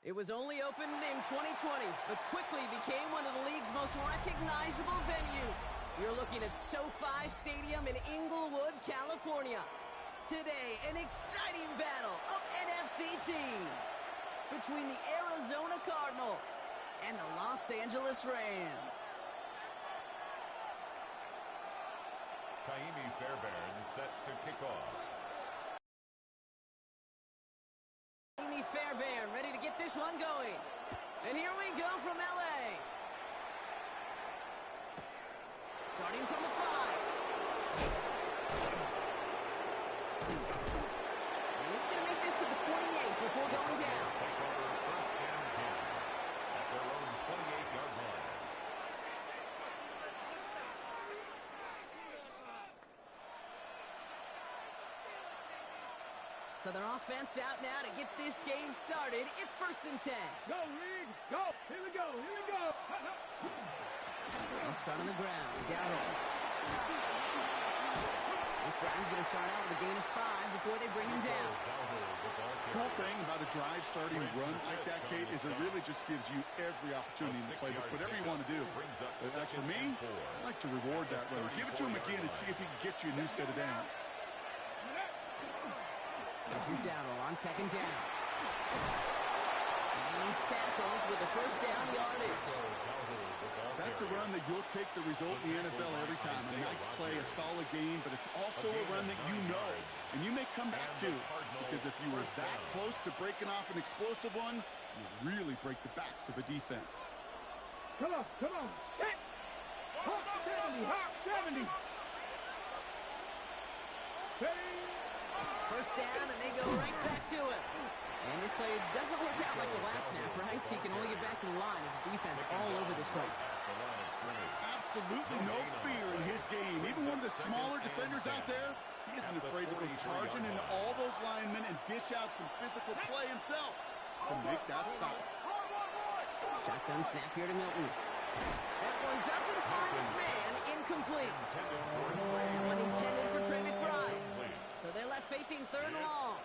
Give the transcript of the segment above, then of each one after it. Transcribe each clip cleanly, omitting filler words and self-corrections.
It was only opened in 2020, but quickly became one of the league's most recognizable venues. You're looking at SoFi Stadium in Inglewood, California. Today, an exciting battle of NFC teams between the Arizona Cardinals and the Los Angeles Rams. Kaimi Fairbairn set to kick off. Kaimi Fairbairn ready to get this one going. And here we go from LA. Starting from the 5. And he's going to make this to the 28 before going down. Take over first and 10 at their own 28-yard line. So their offense out now to get this game started. It's first and 10. Go, Reed! Go! Here we go! Here we go! They'll start on the ground. Dowdle. This drive's going to start out with a gain of 5 before they bring him down. Cool thing about a drive starting run like that, Kate, is it really just gives you every opportunity to play whatever you want to do. As for me, I like to reward that run. Give it to him again and see if he can get you a new set of downs. This is Dowdle on second down. And he's tackled with a first down yardage. That's a run that you'll take the result in the NFL every time. A nice play, a solid game, but it's also a run that you know, and you may come back to, because if you were that close to breaking off an explosive one, you really break the backs of a defense. Come on, come on. Hit! Hawk 70, Hawk 70. First down, and they go right back to it. And this play doesn't work out like the last snap, right? He can only get back to the line as the defense all over this one. Absolutely no fear in his game. Even one of the smaller defenders out there, he isn't afraid to go charging into all those linemen and dish out some physical play himself to make that stop. Shotgun snap here to Milton. That one doesn't find his man. Incomplete. That one intended for Trey McBride. So they're left facing third and long.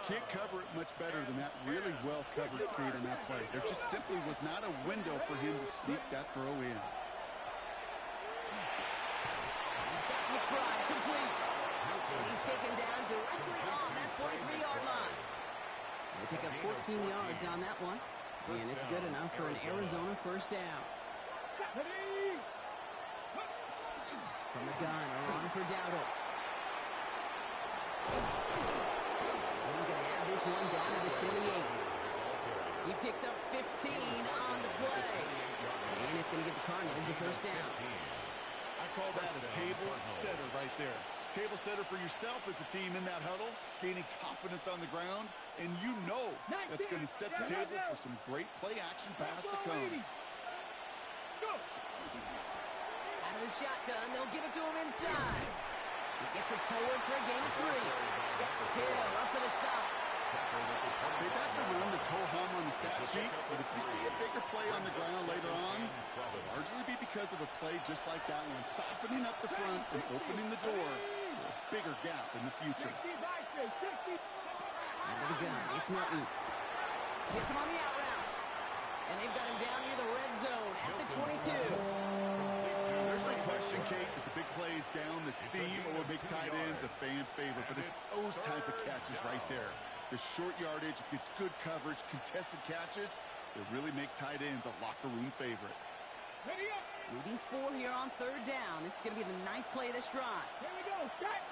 Can't cover it much better than that really well-covered Kate on that play. There just simply was not a window for him to sneak that throw in. He's got McBride complete. And he's taken down directly on that 43-yard line. They pick up 14 yards on that one. And it's good enough for an Arizona first down. From the gun, on for Dowdle. He's going to have this one down to the 28. He picks up 15 on the play. And it's going to give the Cardinals a first down. I call that a table setter right there. Table setter for yourself as a team in that huddle, gaining confidence on the ground, and you know that's going to set the table for some great play-action pass to come. Out of the shotgun, they'll give it to him inside. He gets it forward for a gain of 3. Dax Hill up for the stop. Hey, that's a run that's ho-hum on the stat sheet, but if you see a bigger play on the ground later on, it'll largely be because of a play just like that one, softening up the front and opening the door for a bigger gap in the future. Out of the gun, it's Milton. Hits him on the out route. And they've got him down near the red zone at the 22. There's no question, Kate, that the big plays down the seam or big tight ends a fan favorite, but it's those type of catches right there. The short yardage, gets good coverage, contested catches, that really make tight ends a locker room favorite. Moving 4 here on third down. This is going to be the 9th play of this drive. Here we go, set.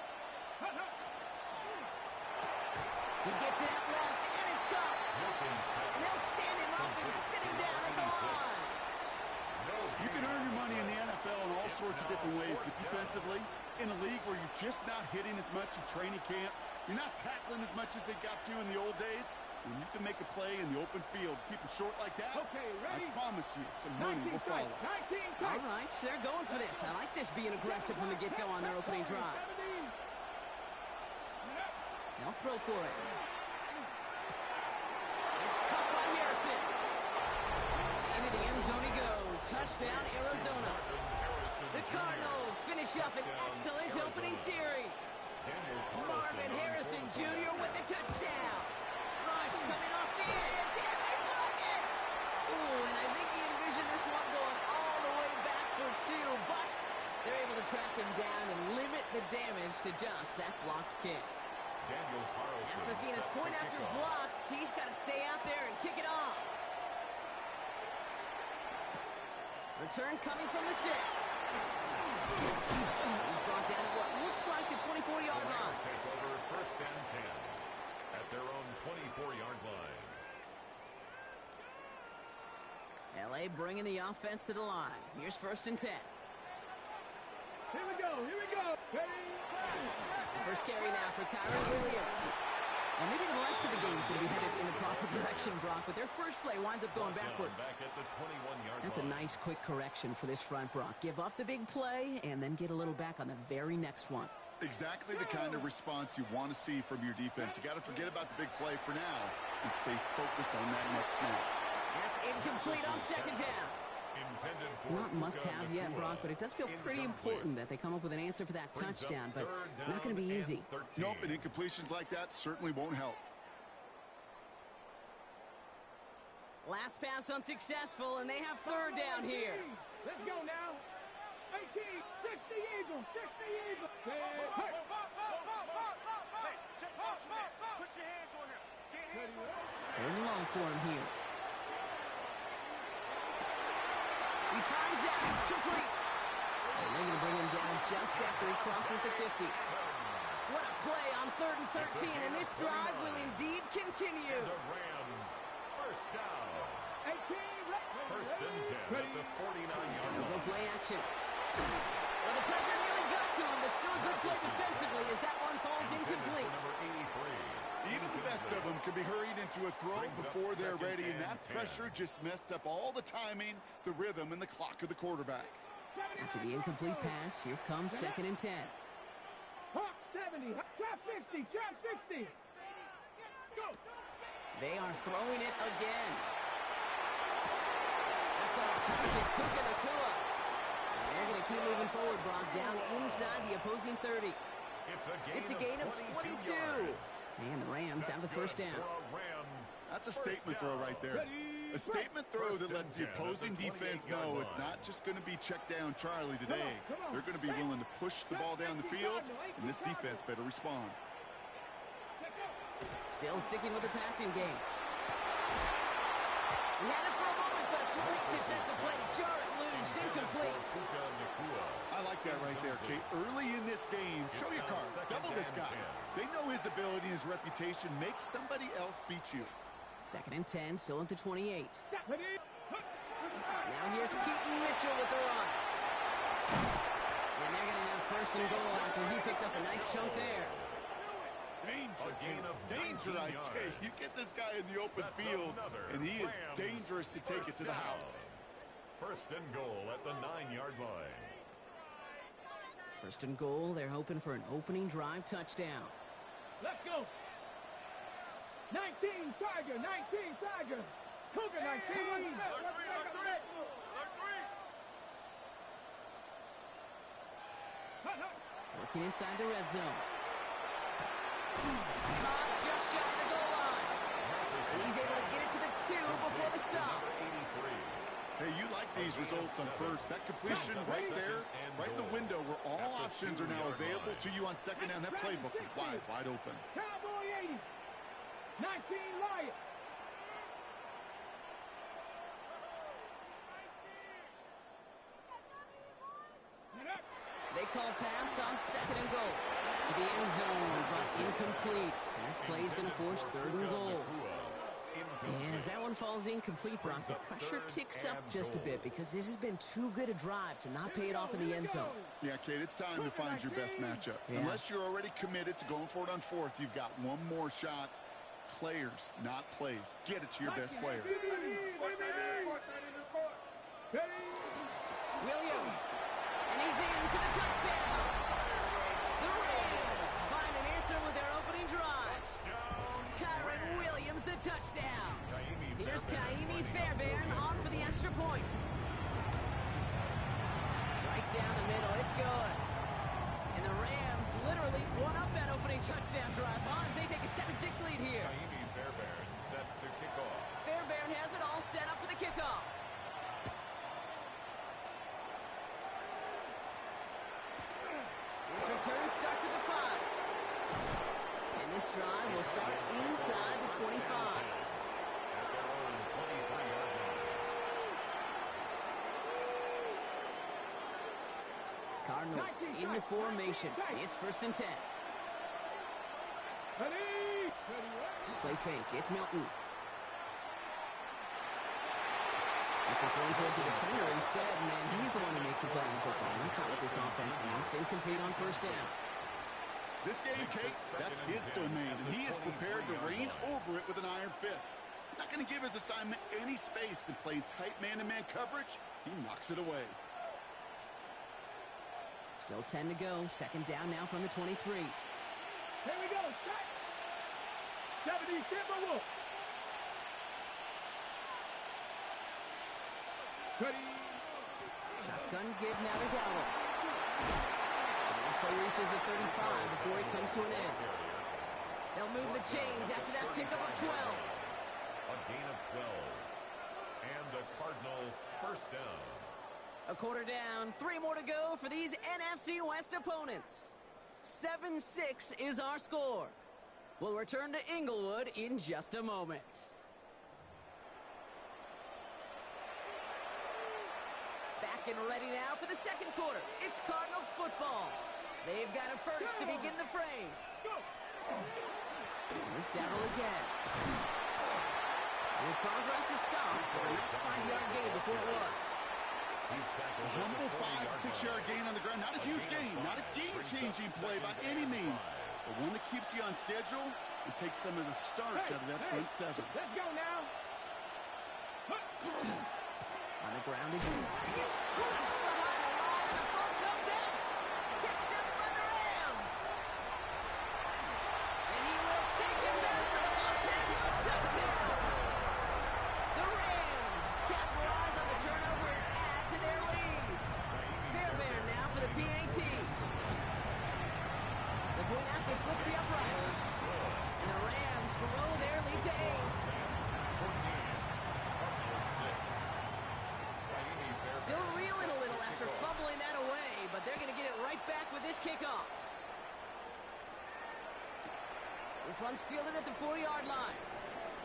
He gets it out left, and it's caught. And they'll stand him up and sit him down at the line. You can earn your money in the NFL in all sorts of different ways, but defensively, in a league where you're just not hitting as much in training camp, you're not tackling as much as they got to in the old days, when you can make a play in the open field, keep it short like that, I promise you some money will follow. All right, so they're going for this. I like this being aggressive from the get-go on their opening drive. They'll throw for it. It's caught by Harrison. Into the end zone he goes. Touchdown, Arizona. The Cardinals finish up an excellent opening series. Marvin Harrison Jr. with the touchdown. Rush coming off the edge. managed to just that blocked kick. Daniel Carlson After seeing his set point to after kick off. blocked, he's got to stay out there and kick it off. Return coming from the 6. He's brought down at what looks like the 24-yard The line. Rams take over first and 10 at their own 24-yard line. L.A. bringing the offense to the line. Here's first and 10. Here we go. Here we go. First carry now for Kyron Williams. Well, maybe the rest of the game is going to be headed in the proper direction, Brock, but their first play winds up going backwards. Back at the 21-yard That's a line. nice quick correction for this front, Brock. Give up the big play and then get a little back on the very next one. Exactly the kind of response you want to see from your defense. You got to forget about the big play for now and stay focused on that next snap. That's incomplete on second down. Intended for Not must-have Puka yet, Nacua. Brock, but it does feel pretty important that they come up with an answer for that Brings up touchdown, but third not going to be down easy. and 13. Nope, and incompletions like that certainly won't help. Last pass unsuccessful, and they have third down here. Let's go now. 18, 60 Eagles, 60 Eagles. Hey. Third and long for him here. He finds out he's complete. And they're going to bring him down just after he crosses the 50. What a play on third and 13, and this drive will indeed continue. The Rams first down. 18, First and 10 at the 49-yard No line. play action. Well, the pressure nearly got to him, but still a good play defensively as that one falls incomplete. Number 83. Even the best of them could be hurried into a throw Brings up before they're second ready, and and that 10. pressure just messed up all the timing, the rhythm, and the clock of the quarterback. After the incomplete pass, here comes second and 10. Hawk 70, trap 50, trap 60. Go. They are throwing it again. That's on target, Puka Nacua. And they're going to keep moving forward, Brock, down inside the opposing 30. It's a gain of 22. yards. And the Rams have the first down. That's a statement throw right there. A statement throw that lets the opposing defense know it's not just going to be check down Charlie today. They're going to be willing to push the ball down the field, and this defense better respond. Still sticking with the passing game. He had it for a moment, but a great defensive play to jar it loose, incomplete. I like that right there, Kate. Early in this game, show your cards. Double this guy. They know his ability and his reputation makes somebody else beat you. Second and 10, still at the 28. Ready? Now here's Keaton Mitchell with the run. And they're going to have first and goal after he picked up a nice chunk there. Danger, A gain of danger, 19 I say. yards. You get this guy in the open field, and he is dangerous to take it to the house. First and goal at the 9-yard line. First and goal, they're hoping for an opening drive touchdown. Let's go. 19 Tiger, 19 Tiger. Cougar 19. Working inside the red zone. Caught just shy of the goal line. And he's able to get it to the 2 before the stop. Hey, you like these results on first. That completion right there, right in the window where all options are now available to you on second down. That playbook is wide, wide open. Cowboy 80. 19 Lion. They call pass on second and goal. To the end zone, but incomplete. That play is going to force third and goal. And as that one falls incomplete, Brock, the pressure ticks up just a bit because this has been too good a drive to not pay it off in the end zone. Yeah, Kate, it's time to find your best matchup. Yeah. Unless you're already committed to going for it on fourth, you've got one more shot. Players, not plays. Get it to your best player. Williams. And he's in for the touchdown. The Rams find an answer with their opening drive. Kyron Williams, the touchdown. Here's Kaimi Fairbairn on for the extra point. Right down the middle, it's good. And the Rams literally won up that opening touchdown drive as they take a 7-6 lead here. Kaimi Fairbairn set to kick off. Fairbairn has it all set up for the kickoff. This return starts at the 5. And this drive will start inside the 25. At their own 23-yard line. Cardinals in the formation. It's 1st and 10. Play fake. It's Milton. This is thrown towards a defender instead, and he's the one who makes a play in football. That's not what this offense wants. Incomplete on 1st down. This game, Kate, that's his domain, and he is prepared to reign over it with an iron fist. Not going to give his assignment any space, and playing tight man-to-man coverage, he knocks it away. Still 10 to go. 2nd down now from the 23. Here we go. Set. 70 Timberwolves. Shotgun give now to Dowdle. And this play reaches the 35 before it comes to an end. They'll move the chains after that pickup of 12. A gain of 12. And a Cardinal 1st down. A quarter down, 3 more to go for these NFC West opponents. 7-6 is our score. We'll return to Inglewood in just a moment. Back and ready now for the 2nd quarter. It's Cardinals football. They've got a first to begin the frame. Here's Dowdle again. His progress is soft, but a nice 5-yard gain before it was. A humble 5-6-yard gain on the ground. Not a huge gain, not a game-changing play by any means, but one that keeps you on schedule and takes some of the starch out of that front 7. Let's go now. On the ground again. He gets crushed behind the line, and the ball comes out. Picked up by the Rams. And he will take him back for the Los Angeles touchdown. The Rams capitalize on the turnover and add to their lead. Fairbairn now for the PAT. The point after splits the upright. And the Rams grow their lead to 8. Still reeling a little after fumbling that away, but they're going to get it right back with this kickoff. This one's fielded at the 4-yard line.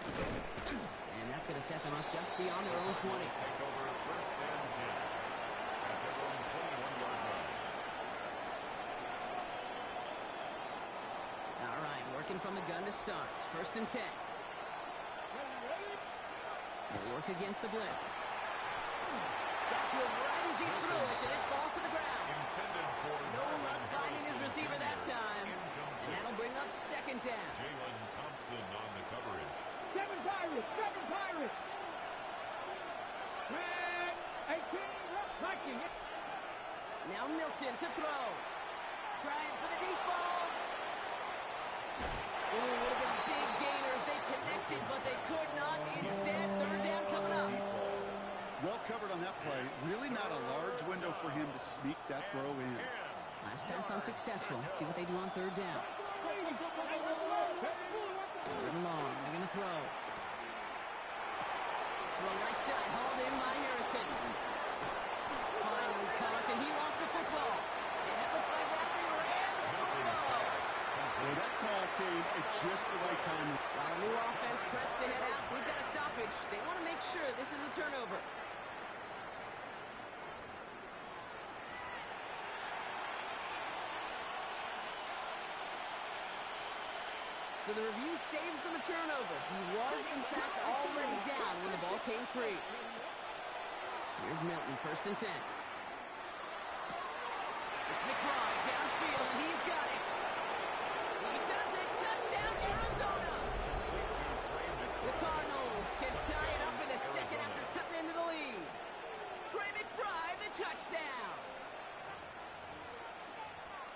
And that's going to set them up just beyond their own 20. Take over 1st and 10. At their own 21-yard line. All right, working from the gun to start. 1st and 10. They'll work against the blitz. Got to him right as he threw it, and it falls to the ground. Intended for No luck finding his receiver that time. And that'll bring up 2nd down. Jalen Thompson on the coverage. 7 Pirates. 7 Pirates. Red 18. Viking. Now Milton to throw. Trying for the deep ball. Ooh, would have been a big gainer if they connected, but they could not. Instead, 3rd down coming up. Well covered on that play. Really not a large window for him to sneak that throw in. Last pass unsuccessful. Let's see what they do on 3rd down. 3rd and long. They're going to throw. Throw right side. Hauled in by Harrison. Finally caught, and he lost the football. And it looks like that be Rams football. Well, that call came at just the right time. While a new offense preps to head out, we've got a stoppage. They want to make sure this is a turnover. So the review saves them a turnover. He was, in fact, already down when the ball came free. Here's Milton, 1st and 10. It's McBride downfield, and he's got it. He does it. Touchdown, Arizona. The Cardinals can tie it up in the 2nd after cutting into the lead. Trey McBride, the touchdown.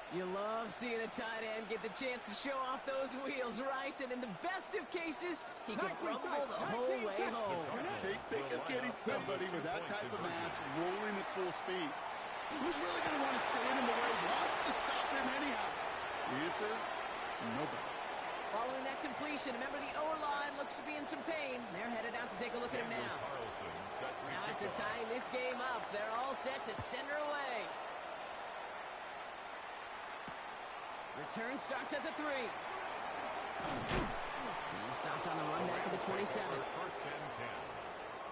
You love seeing a tight end get the chance to show off those wheels, right? And in the best of cases, he can rumble the whole way home. Think of getting somebody with that type of mass rolling at full speed. Who's really going to want to stand in the way? Wants to stop him anyhow? The answer, nobody. Following that completion, remember the O-line looks to be in some pain. They're headed out to take a look at him now. Now after tying this game up, they're all set to send her away. Return starts at the 3. He stopped on the run back at the 27. First and 10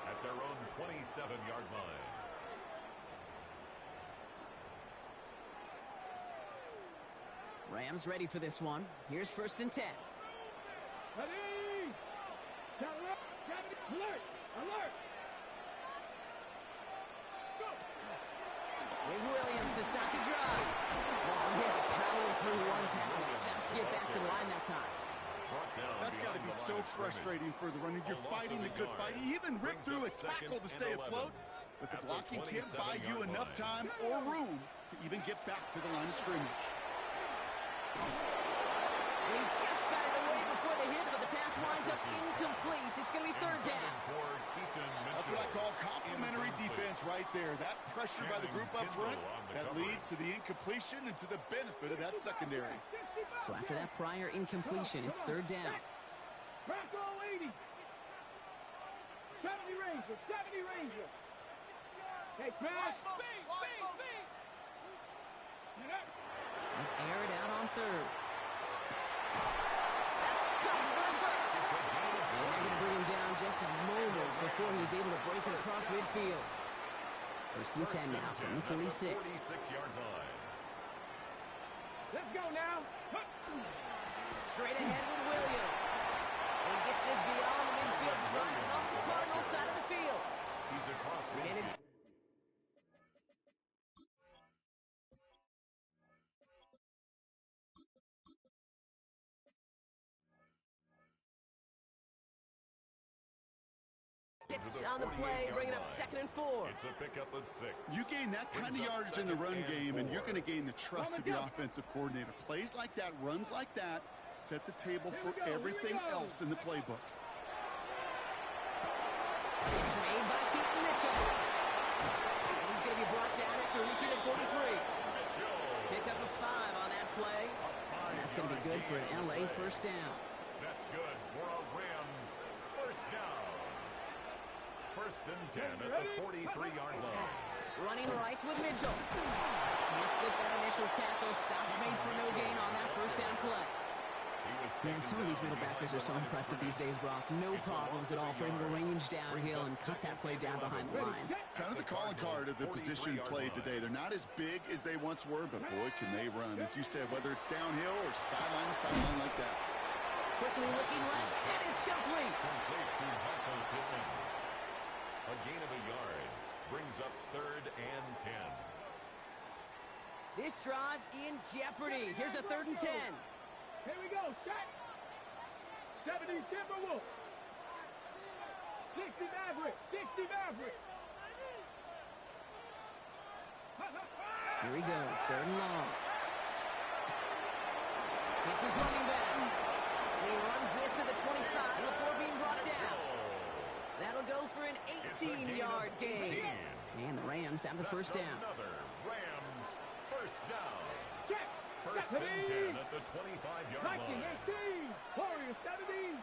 at their own 27-yard line. Rams ready for this one. Here's first and 10. Ready! Alert! Alert! Go! Here's Williams to start the drive. Well, he had to power through one tackle just to get back to the line that time. That's got to be so frustrating for the runner. You're fighting the good fight. He even ripped through a tackle to stay afloat. But the blocking can't buy you enough time or room to even get back to the line of scrimmage. He just got it away before the hit, but the pass winds up incomplete. It's going to be third down. That's what I call complimentary defense right there. That pressure by the group up front, that leads to the incompletion and to the benefit of that secondary. So after that prior incompletion, it's third down. Bronco 80. 70 Ranger. 70 Ranger. Hey, pass. Air it out on third. That's caught for first. And they're going to bring him down just a moment before he's able to break it across midfield. First and 10 now from the 46. 46-yard line. Let's go now. Straight ahead with Williams. And he gets this beyond the midfield front and off the Cardinals side of the field. He's across midfield. On the play, bringing up 2nd and 4. It's a pickup of 6. You gain that kind of yardage in the run game, and you're going to gain the trust of your offensive coordinator. Plays like that, runs like that, set the table for everything else in the playbook. He's made by Keaton Mitchell. And he's going to be brought down after reaching the 43. Pick up a 5 on that play. And that's going to be good for an LA first down. That's good for a Rams first down. First and 10 at the 43-yard line. Running right with Mitchell. Can't slip that initial tackle. Stops made for no gain on that first down play. Man, some of these middle backers are so impressive these days, Brock. No problems at all for him to range downhill and cut that play down behind the line. Kind of the calling card of the position played today. They're not as big as they once were, but boy, can they run. As you said, whether it's downhill or sideline to sideline like that. Quickly looking left, and it's complete. Complete to Michael Pittman. A gain of a yard brings up 3rd and 10. This drive in jeopardy. Here's a 3rd and 10. Here we go. Set. 70 Timberwolves. 60 Maverick. 60 Maverick. Here he goes. 3rd and long. It's his running back. He runs this to the 25 before being brought down. That'll go for an 18-yard gain. And the Rams have the first down. Another Rams first down. Check. First and 10 at the 25-yard Viking line. 18. Warriors 70.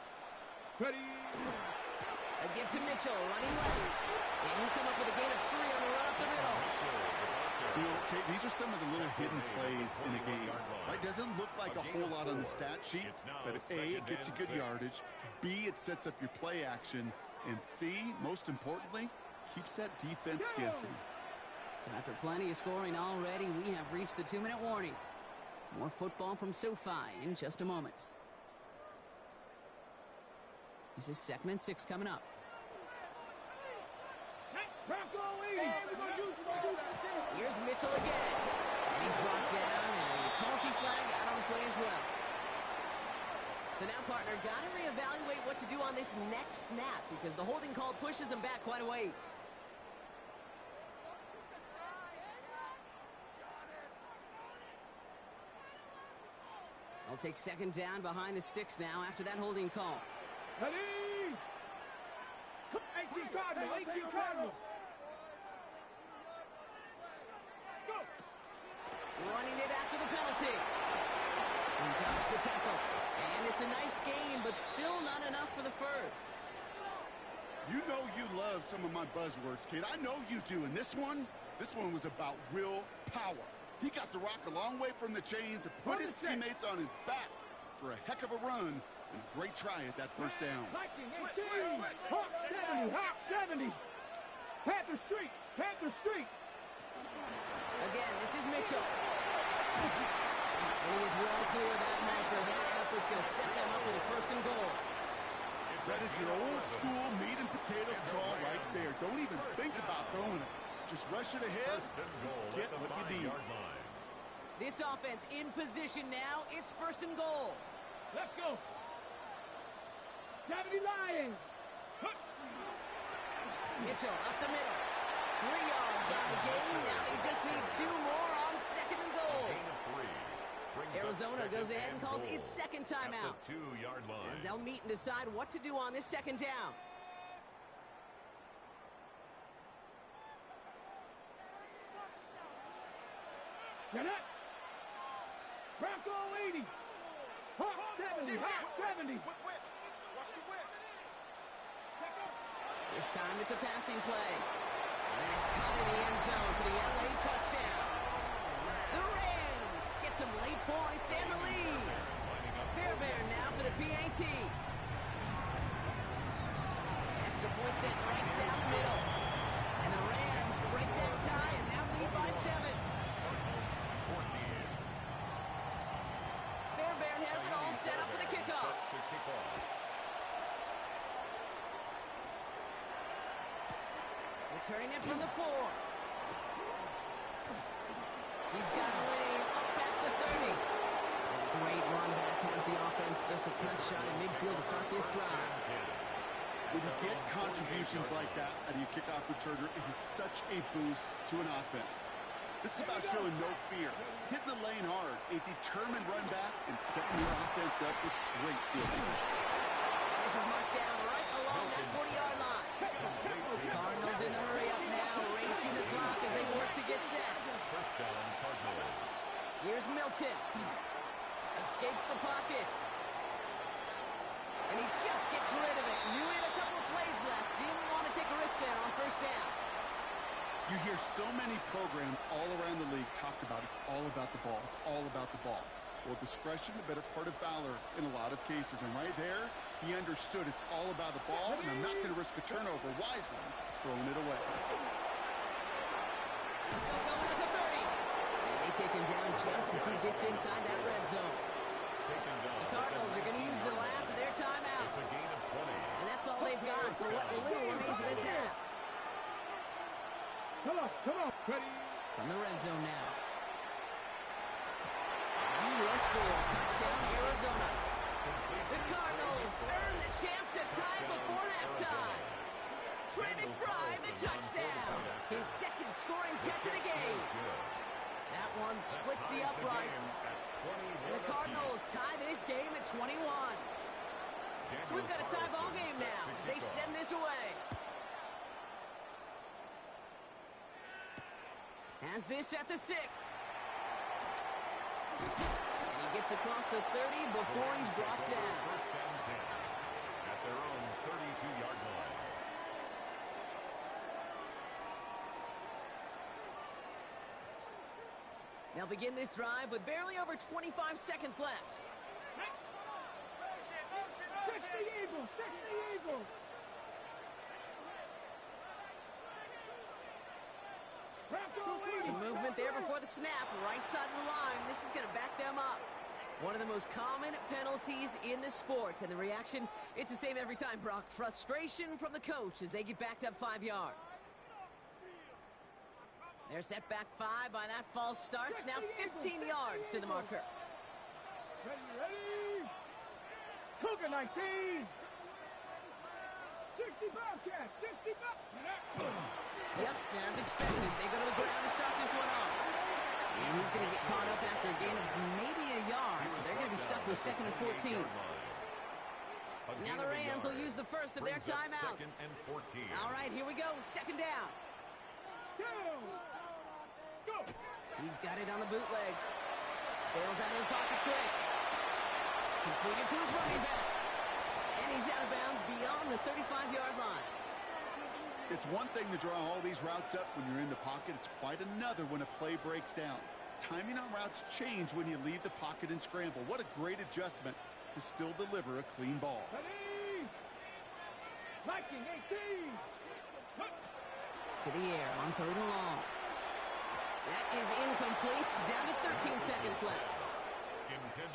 Ready. A give to Mitchell, running left. And he'll come up with a gain of 3 on the run up the middle. You know, okay, these are some of the little hidden plays in a game. Right? Doesn't look like a whole lot on the stat sheet, but A, it gets you good yardage. B, it sets up your play action. And C, most importantly, keeps that defense guessing. So after plenty of scoring already, we have reached the 2-minute warning. More football from SoFi in just a moment. This is 2nd and 6 coming up. Here's Mitchell again. And he's brought down, and a penalty flag out on the play as well. So now, partner, got to reevaluate what to do on this next snap because the holding call pushes him back quite a ways. They'll take 2nd down behind the sticks now after that holding call. Ready. 18 Cardinals. 18 Cardinals. Go. Running it after the penalty. He dodged the tackle. And it's a nice gain, but still not enough for the first. You know you love some of my buzzwords, kid. I know you do. And this one was about will power. He got the rock a long way from the chains and put his teammates on his back for a heck of a run and a great try at that first down. Hawk 70, Hawk 70. Panther Street, Panther Street. Again, this is Mitchell. And he is well clear of that marker. That effort's going to set them up with a first and goal. That is your old school meat and potatoes call right there. Don't even think about throwing it. Just rush it ahead, get what you need. This offense in position now. It's first and goal. Let's go. 70 Lions. Mitchell up the middle. 3 yards on the game. Now they just need 2 more on second and goal. Arizona goes ahead and calls its second timeout. At the 2-yard line. As they'll meet and decide what to do on this second down. Get up. Bronco 80. Hawk 70, Hawk 70. This time it's a passing play. And it's caught in the end zone for the LA touchdown. The Rams get some late points and the lead. Fairbairn now for the PAT. Extra point set right down the middle. And the Rams break that tie and now lead by 7. Fairbairn has it all set up for the kickoff. Returning it from the 4. He's got a lane up past the 30. And a great run back has the offense just a touch shy of midfield to start this drive. When you get contributions like that out of your kickoff returner, it is such a boost to an offense. This is about showing no fear, hitting the lane hard, a determined run back, and setting your offense up with great field position. And this is marked down right along that 40-yard line. Cardinals in the hurry up now, racing the clock as they work to get set. First down, Cardinals. Here's Milton. Escapes the pocket. And he just gets rid of it. Knew he had a couple of plays left. Didn't want to take a risk there on first down. You hear so many programs all around the league talk about it's all about the ball. It's all about the ball. Well, discretion, the better part of valor in a lot of cases. And right there, he understood it's all about the ball, and I'm not going to risk a turnover wisely, throwing it away. He's still going at the 30. And they take him down just as he gets inside that red zone. The Cardinals are going to use the last of their timeouts. It's a gain of 20. And that's all they've got for what little remains of this half. Come on, ready. From the red zone now. He will score. Touchdown, Arizona. The Cardinals earn the chance to tie before halftime. Trey McBride, the touchdown. His second scoring catch of the game. That one splits the uprights. And the Cardinals tie this game at 21. So we've got a tie ball game now as they send this away. Has this at the 6. And he gets across the 30 before he's brought down. First and 10 at their own 32-yard line. They'll begin this drive with barely over 25 seconds left. 60 Eagles, 60 Eagles. Some movement there before the snap, right side of the line. This is going to back them up. One of the most common penalties in the sport, and the reaction, it's the same every time, Brock. Frustration from the coach as they get backed up 5 yards. They're set back 5 by that false start. Now 15 yards to the marker. Ready. Cougar 19. 60 Bobcats, 60 Bobcats. Yep, as expected. They go to the ground to start this one off. And he's going to get caught up after a gain of maybe a yard. They're going to be stuck with second and 14. Now the Rams will use the first of their timeouts. All right, here we go. Second down. Go. He's got it on the bootleg. Bails out of the pocket quick. Completed to his running back. And he's out of bounds beyond the 35-yard line. It's one thing to draw all these routes up when you're in the pocket. It's quite another when a play breaks down. Timing on routes change when you leave the pocket and scramble. What a great adjustment to still deliver a clean ball. Ready. Viking 18. To the air on 3rd and long. That is incomplete. Down to 13 seconds left.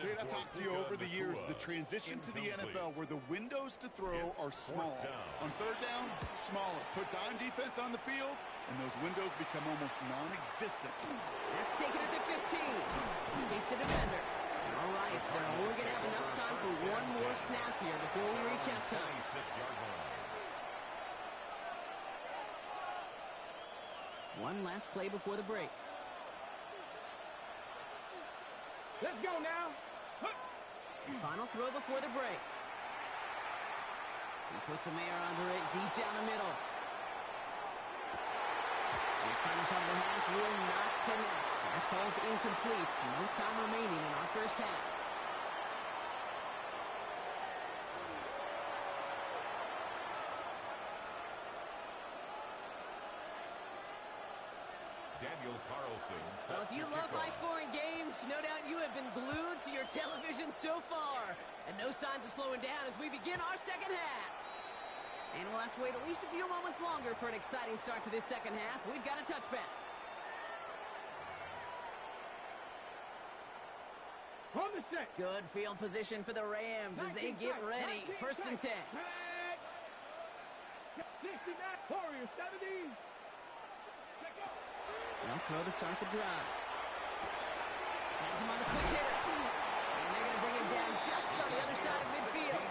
Great, I've talked to you over the years, the transition to the NFL where the windows to throw are small. On 3rd down, smaller. Put dime defense on the field, and those windows become almost non-existent. That's taken at the 15. Escapes the defender. All right, so they're only going to have enough time for one more snap here before we reach halftime. One last play before the break. Let's go now. Final throw before the break. He puts some air under it deep down the middle. This final shot of the half will not connect. That falls incomplete. No time remaining in our first half. Well, if you love high-scoring games, no doubt you have been glued to your television so far. And no signs of slowing down as we begin our second half. And we'll have to wait at least a few moments longer for an exciting start to this second half. We've got a touchback. On the set. Good field position for the Rams as they get ready. 1st and 10. 69, Warriors 70. They'll throw to start the drive. Has him on the quick hitter. And they're going to bring him down just on the other side of midfield.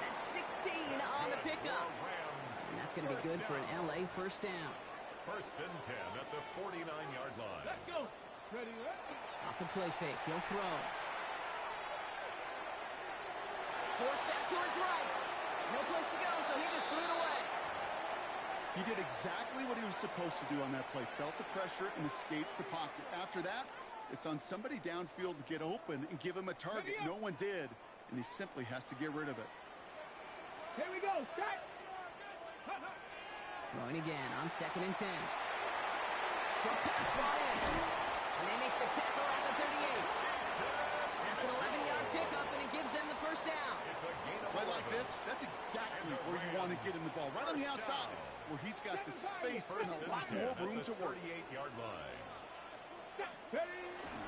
That's 16 on the pickup. And that's going to be good for an LA first down. 1st and 10 at the 49-yard line. Let's go. Ready, Off the play fake. He'll throw. Force back to his right. No place to go, so he just threw it away. He did exactly what he was supposed to do on that play. Felt the pressure and escapes the pocket. After that, it's on somebody downfield to get open and give him a target. No one did, and he simply has to get rid of it. Here we go. Set. Throwing again on 2nd and 10. Short pass ball in. And they make the tackle at the 38. That's an 11-yard pickup, and it gives them the first down. Play like this, that's exactly where you want to get him the ball. Right on the outside, where he's got the space and a lot more room to work. 38-yard line.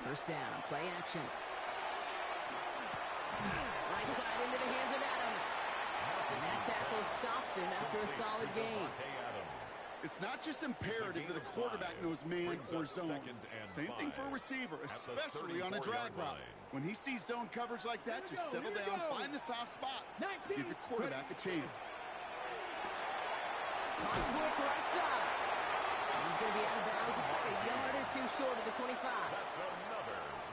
First down, play action. Right side into the hands of Adams. And that tackle stops him after a solid gain. It's not just imperative that a quarterback knows man or zone. Same thing for a receiver, especially on a drag route. When he sees zone coverage like that, just settle down, find the soft spot, give your quarterback a chance. On quick right side. And he's going to be out of bounds. Looks like a yard or two short of the 25.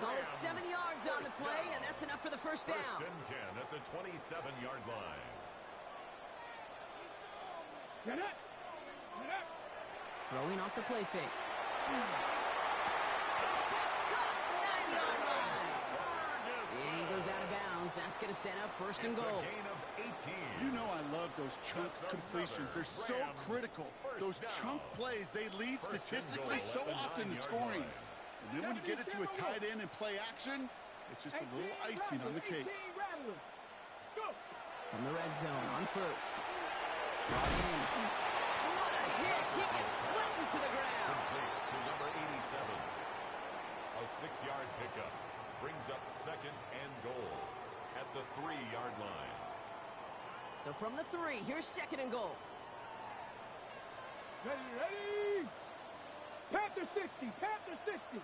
Call it 7 yards on the play, and that's enough for the first down. 1st and 10 at the 27-yard line. Get it. Throwing off the play fake. Pass cut, 9-yard line. And he goes out of bounds. That's going to set up 1st and goal. Gain of 18. You know I love those chunk completions. They're so critical. Those chunk plays, they lead statistically so often to scoring. And then when you get it to a tight end and play action, it's just a little icing on the cake. From the red zone on 1st. Brought in. What a hit! He gets flattened to the ground. Complete to number 87. A 6-yard pickup brings up 2nd and goal at the 3-yard line. So from the 3, here's 2nd and goal. Ready. Panther 60. Panther 60.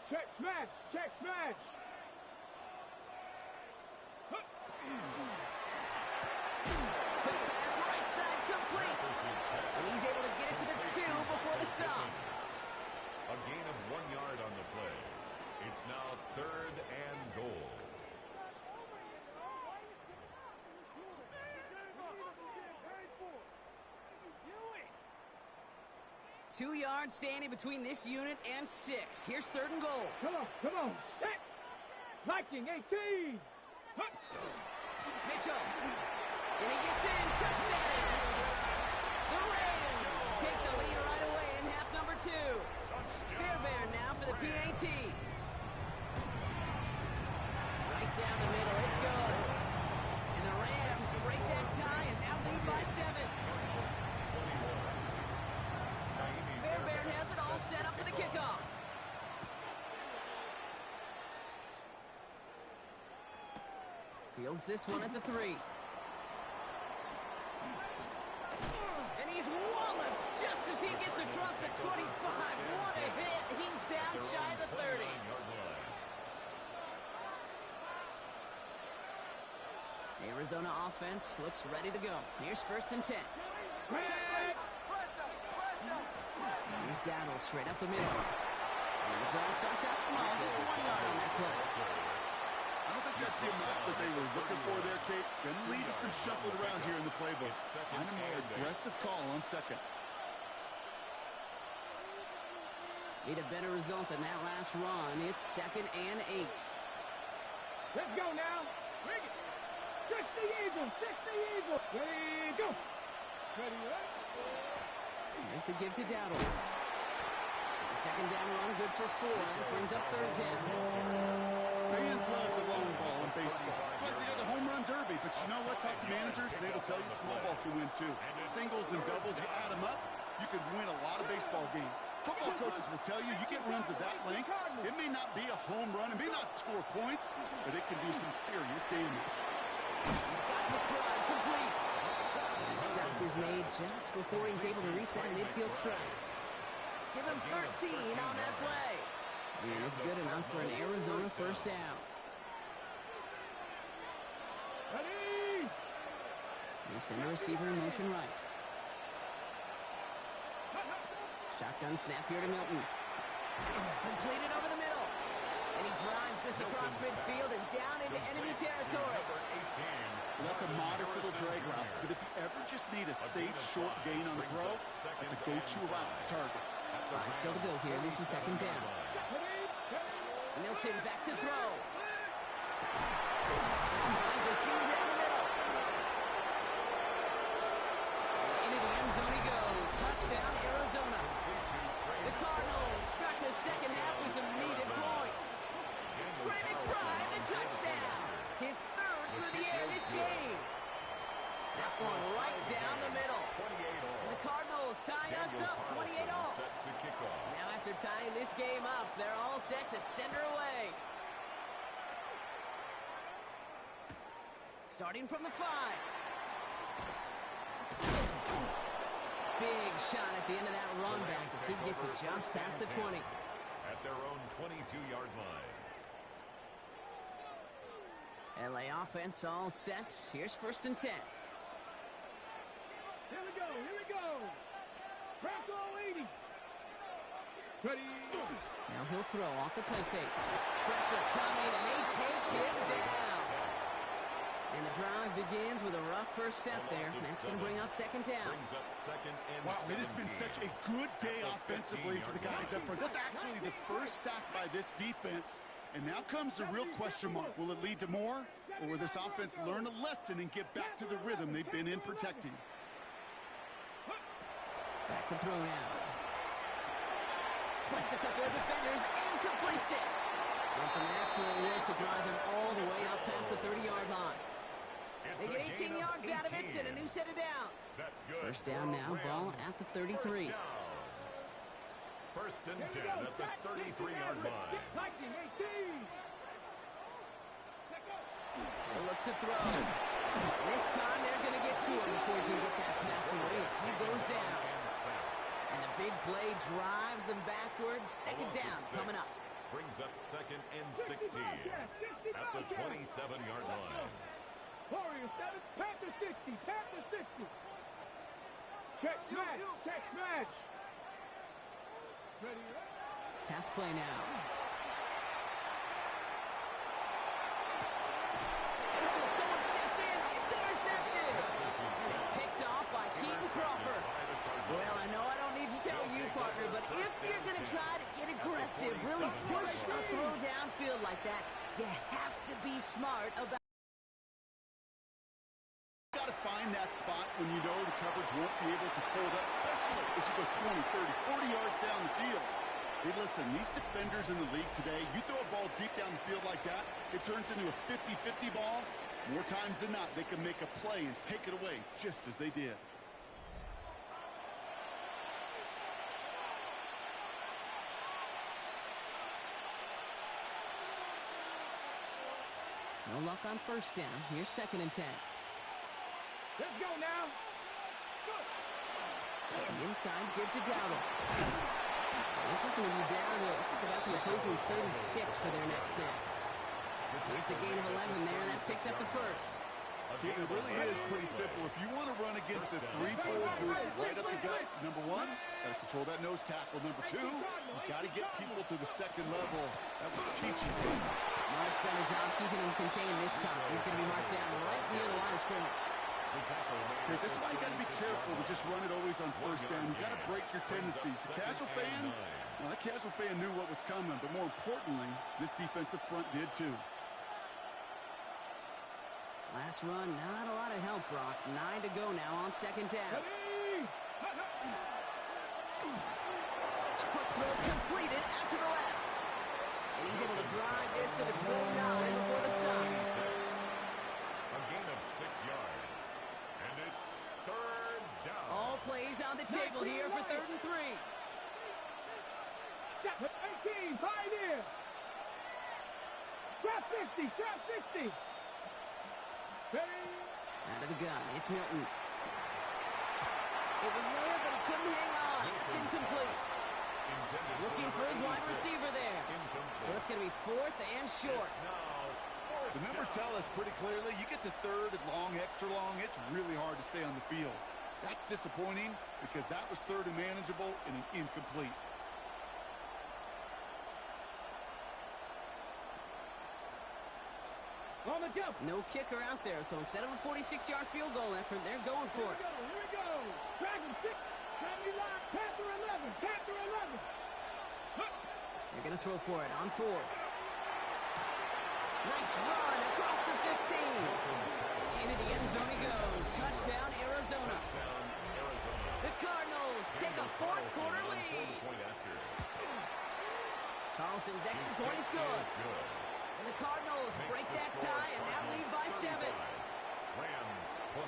Check smash. Check smash. Quick pass right side complete. And he's able to get it to the 2 before the stop. A gain of 1 yard on the play. It's now 3rd and goal. Two yards standing between this unit and 6. Here's 3rd and goal. Come on. Set. Viking 18. Mitchell. And he gets in. Touchdown. The Rams take the lead right away in half number 2. Fairbairn now for the PAT. Right down the middle, it's good. And the Rams break that tie and now lead by 7. Fairbairn has it all set up for the kickoff. Fields this one at the 3. And he's walloped just as he gets across the 25. What a hit. He's down shy of the 30. Arizona offense looks ready to go. Here's 1st and 10. Here's Dowdle straight up the middle. And the drive starts out small. Just 1 yard on that play. I don't think that's the amount that they were looking for there, Kate. Going to lead to some shuffled around here in the playbook. Kind of more aggressive call on 2nd. Need a better result than that last run. It's 2nd and 8. Let's go now. Bring it. 60 Eagles. 60 Eagles. Ready, go. Ready, right? There's the give to Dowdle. The 2nd down run, good for 4. That brings up 3rd down. Fans love the long ball in baseball. It's like they got the home run derby, but you know what? Talk to managers, and they will tell you small ball can win too. Singles and doubles, you add them up, you can win a lot of baseball games. Football coaches will tell you, you get runs of that length, it may not be a home run, it may not score points, but it can do some serious damage. He's got the pride complete. And the stop is made just before he's able to reach that midfield strike. Give him 13 on that play. And it's good enough for an Arizona 1st down. Ready. They send a receiver in motion right. Shotgun snap here to Milton. Completed over the middle. And he drives this across midfield and down into enemy territory. Well, that's a modest little drag route, but if you ever just need a safe, short gain on the throw, that's a go-to route to target. 5 still to go here. This is 2nd down. Milton back to throw. Finds a seam down the middle. Into the end zone he goes. Touchdown, Arizona. The Cardinals start the 2nd half with some needed points. Trey McBride, the touchdown. His 3rd through the air this game. That one right down the middle. And the Cardinals tie us up 28-all. Now after tying this game up, they're all set to send her away. Starting from the 5. Big shot at the end of that run back as he gets it just past the 20. At their own 22-yard line. LA offense all set. Here's 1st and 10. Here we go. Here we go. Crack all 80. Ready. Now he'll throw off the play fake. Pressure coming, and they take him down. And the drive begins with a rough 1st step there. That's going to bring up 2nd down. Wow, it has been such a good day offensively for the guys up front. That's actually the 1st sack by this defense. And now comes the real question mark. Will it lead to more? Or will this offense learn a lesson and get back to the rhythm they've been in protecting? Back to throw now. Splits a couple of defenders and completes it. That's an excellent work to drive them all the way up past the 30-yard line. They get 18 yards out of it and a new set of downs. 1st down now, ball at the 33. 1st and 10 at the 33-yard line. They'll look to throw. This time they're going to get to him before he can get that pass away as he goes down. And the big play drives them backwards. 2nd down coming up. Brings up 2nd and 16 at the 27-yard line. Warriors 7, Panther 60, Panther 60. Check smash, check smash. Ready, right? Pass play now. Oh, someone stepped in. It's intercepted. And it's picked off by Keaton Crawford. Well, I know I don't need to tell you, partner, but if you're going to try to get aggressive, really push a throw downfield like that, you have to be smart about. Got to find that spot when you know the coverage won't be able to hold up, especially as you go 20, 30, 40 yards down the field. Hey, listen, these defenders in the league today, you throw a ball deep down the field like that, it turns into a 50-50 ball. More times than not, they can make a play and take it away just as they did. No luck on first down. Here's 2nd and 10. Let's go now. Inside, give to Dowdle. This is going to be down to, looks like about the opposing 36 for their next snap. It's a gain of 11 there, and that picks up the first. It really is pretty simple. If you want to run against a 3-4 group right up the gut, number one, got to control that nose tackle. Number two, you got to get people to the second level. That was teaching to him. Much better job keeping him contained this time. He's going to be marked down right near the line of scrimmage. Okay, this is why you got to be careful to just run it always on first down. You got to break your tendencies. The casual fan, well, that casual fan knew what was coming, but more importantly, this defensive front did too. Last run, not a lot of help, Brock. 9 to go now on 2nd down. A quick throw completed out to the left. And he's able to drive this to the 29 before the stop. A gain of 6 yards. And it's 3rd down. All plays on the table here for 3rd and 3. 18, 5 here. Trap 50, trap 50. Out of the gun, it's Milton. It was there, but he couldn't hang on. That's incomplete. Looking for his wide receiver there. So it's going to be 4th and short. The numbers tell us pretty clearly, you get to 3rd and long, extra long, it's really hard to stay on the field. That's disappointing because that was 3rd and manageable and an incomplete. On the jump. No kicker out there, so instead of a 46-yard field goal effort, they're going for it. Here we go. Dragon 6, 70 line, Panther 11, Panther 11. They're going to throw for it on 4th. Nice run across the 15. Into the end zone he goes. Touchdown, Arizona. The Cardinals take a 4th quarter lead. Carlson's extra point is good. And the Cardinals break that tie and now lead by 7. Rams 28.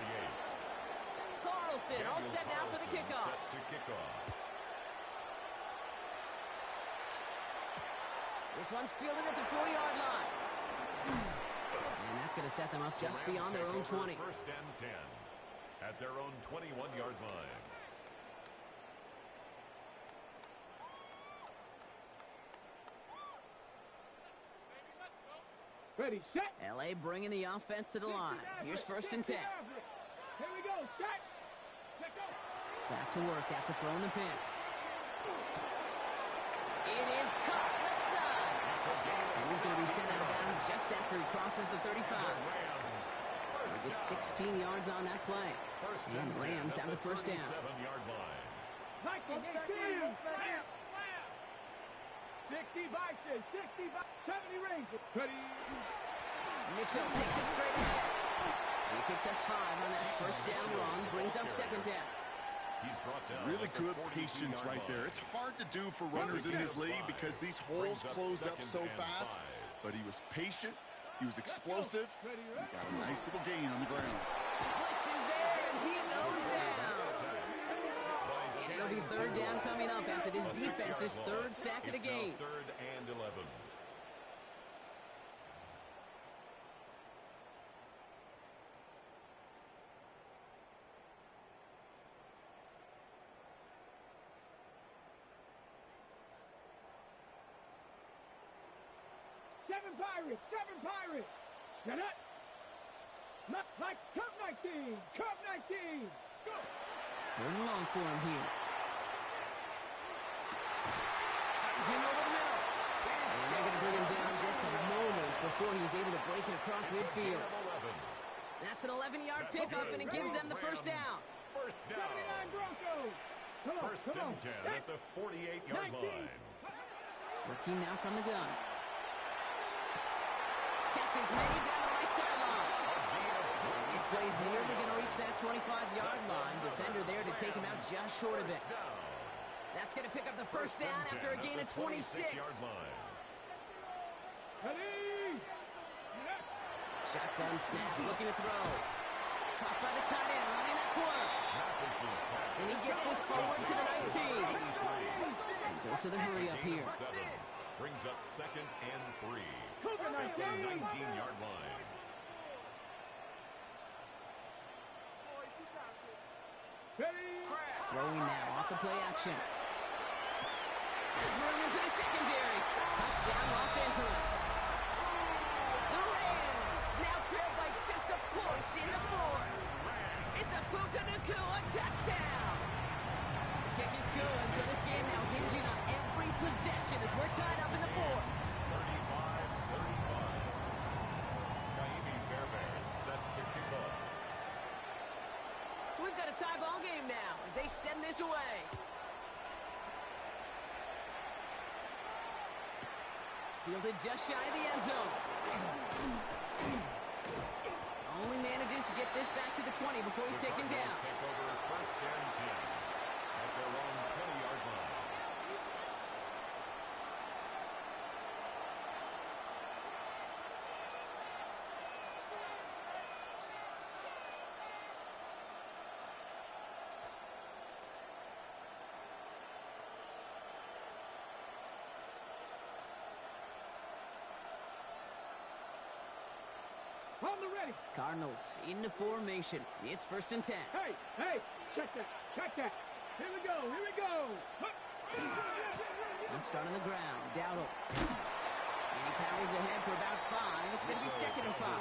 Carlson all set now for the kickoff. Set to kickoff. This one's fielded at the 4-yard line. And that's going to set them up just beyond their own 20. 1st and 10 at their own 21-yard line. Ready, set. L.A. bringing the offense to the line. Here's 1st and 10. Here we go, set. Let go. Back to work after throwing the pick. It is caught left side. He's going to be sent out of bounds just after he crosses the 35. He gets 16 yards on that play. And the Rams have the 1st down. 7-yard line. 19, 60 boxes, 60 boxes, 70 ranges. Ready. Mitchell takes it straight ahead. He picks up 5 on that 1st down run, brings up 2nd down. He's brought down Really good patience right there. It's hard to do for runners in this league because these holes close up so fast. But he was patient, he was explosive, he got a nice little gain on the ground. Blitz is there, and he goes down. And it'll be 3rd down coming up after this defense's 3rd sack of the game. 3rd and 11. Seven Pirates. Set it. Not like Cup 19. Cup 19. Go. 3rd and long for him here. He's in over the middle. And they're going to bring him down just a moment before he's able to break it across midfield. That's an 11-yard pickup, and it gives them the 1st down. 1st down. 79 Broncos. Come on, 1st and 10 at the 48-yard line. Working now from the gun. Catch is made down the right sideline. This play's nearly going to reach that 25-yard line. Defender there to take him out just short of it. That's going to pick up the first down after a gain of 26. Shotgun snap, looking to throw. Caught by the tight end, running that corner. And he gets this forward to the 19. And dose of the hurry up here. Brings up 2nd and 3 at the 19-yard line. Throwing now off the play action. There's room into the secondary. Touchdown, Los Angeles. The Rams now trail by just a point in the fourth. It's a Puka Nacua touchdown. The kick is good, so this game now hinging on every possession as we're tied up in the fourth. 35-35. Naimi Fairbairn set to kick off. So we've got a tie ball game now as they send this away. Fielded just shy of the end zone. Only manages to get this back to the 20 before he's taken down. Take over 1st and 10 at their own 20-yard line. On the ready. Cardinals into formation. It's 1st and 10. Hey, check that, Here we go. He'll start on the ground. Dowdle. And he powers ahead for about 5. It's going to be 2nd and 5.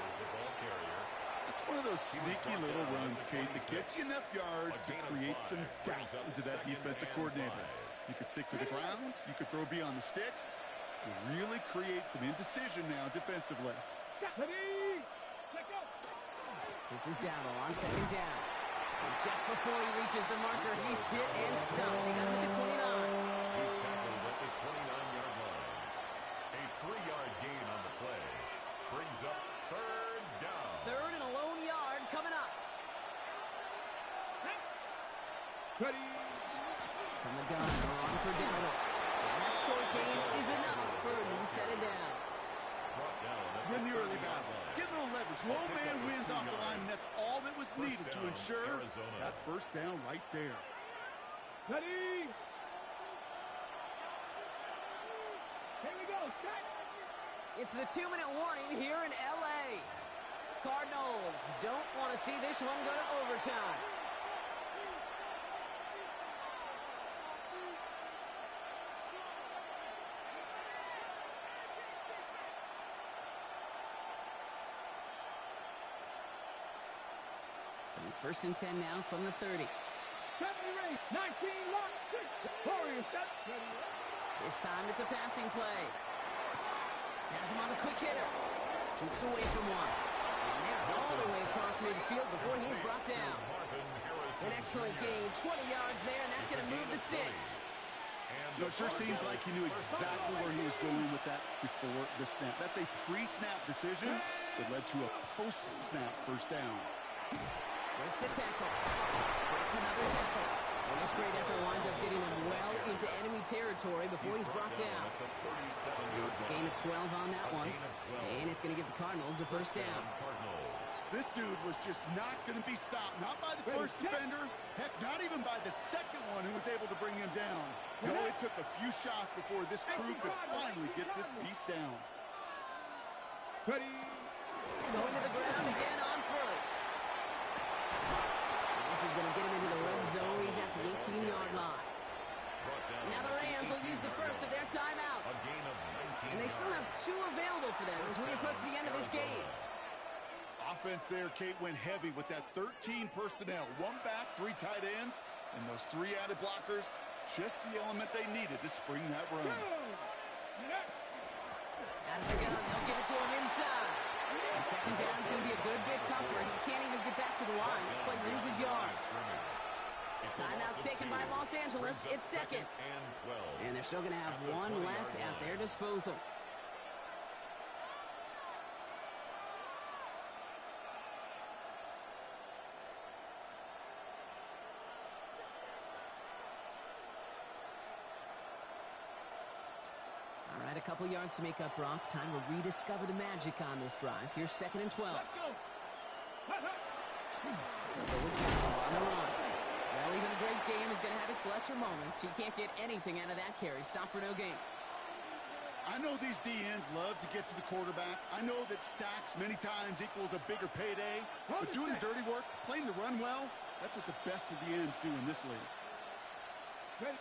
It's one of those sneaky little runs, Kate, that gets you enough yards to create some doubt into that defensive coordinator. You could stick to the ground. You could throw beyond the sticks. You really create some indecision now defensively. This is Dowdle on 2nd down. And just before he reaches the marker, he's hit and stunned. He got him at the 29. He's tackled at the 29-yard line. A 3-yard gain on the play. Brings up 3rd down. 3rd and a lone yard coming up. Ready. From the gun, on for Dowdle. And that short gain is enough for a new set of downs. In the early battle, get a little leverage. Low man wins off the line, and that's all that was needed to ensure that first down right there. Ready. Here we go. Set. It's the 2-minute warning here in L.A. Cardinals don't want to see this one go to overtime. So 1st and 10 now from the 30. 7 race, 19 lock, 6. Warriors set. This time it's a passing play. Has him on the quick hitter. Jukes away from one. And they're all the way across midfield before he's brought down. An excellent gain, 20 yards there, and that's going to move the sticks. It sure seems like he knew exactly where he was going with that before the snap. That's a pre-snap decision that led to a post-snap first down. Breaks a tackle. Breaks another tackle. And this great effort winds up getting him well into enemy territory before he's brought down. It's a gain of 12 on that one. And it's going to give the Cardinals a first down. This dude was just not going to be stopped. Not by the first defender. Heck, not even by the second one who was able to bring him down. No, it took a few shots before this crew could finally get this piece down. Ready. Going to the ground again on first. This is going to get him into the red zone. He's at the 18-yard line. Now the Rams will use the first of their timeouts. And they still have 2 available for them as we approach the end of this game. Offense there, Kate, went heavy with that 13 personnel. 1 back, 3 tight ends, and those 3 added blockers. Just the element they needed to spring that run. Out of the gun, they'll give it to him inside. And 2nd down is going to be a good bit tougher. He can't even get back to the line. This play loses yards. Timeout taken by Los Angeles. It's 2nd. And they're still going to have 1 left at their disposal. couple yards to make up, Brock. Time to rediscover the magic on this drive. Here's 2nd and 12. Let's go. On the run. Well, even a great game is going to have its lesser moments. He can't get anything out of that carry. Stop for no gain. I know these DNs love to get to the quarterback. I know that sacks many times equals a bigger payday. But doing the dirty work, playing the run well, that's what the best of the ends do in this league. Ready.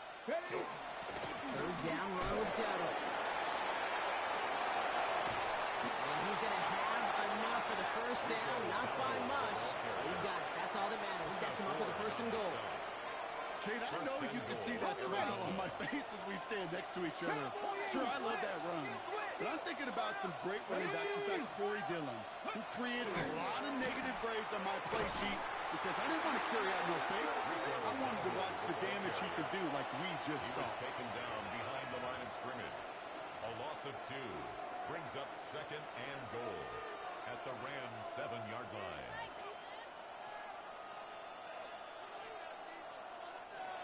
3rd down, run with Dowdle. And he's going to have enough for the 1st down, not by much. He got it. That's all that matters. Sets him up with a 1st and goal. Kate, I know you can see that smile on my face as we stand next to each other. Sure, I love that run. But I'm thinking about some great running backs. In fact, Corey Dillon, who created a lot of negative grades on my play sheet because I didn't want to carry out no fake. I wanted to watch the damage he could do like we just saw. He was taken down behind the line of scrimmage. A loss of 2 brings up 2nd and goal at the Rams' 7-yard line.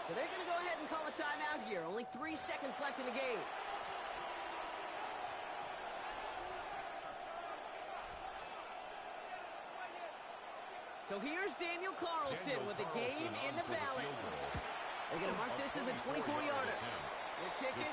So they're going to go ahead and call a timeout here. Only 3 seconds left in the game. So here's Daniel Carlson with the game in the balance. They're going to mark this as a 24-yarder. The kick is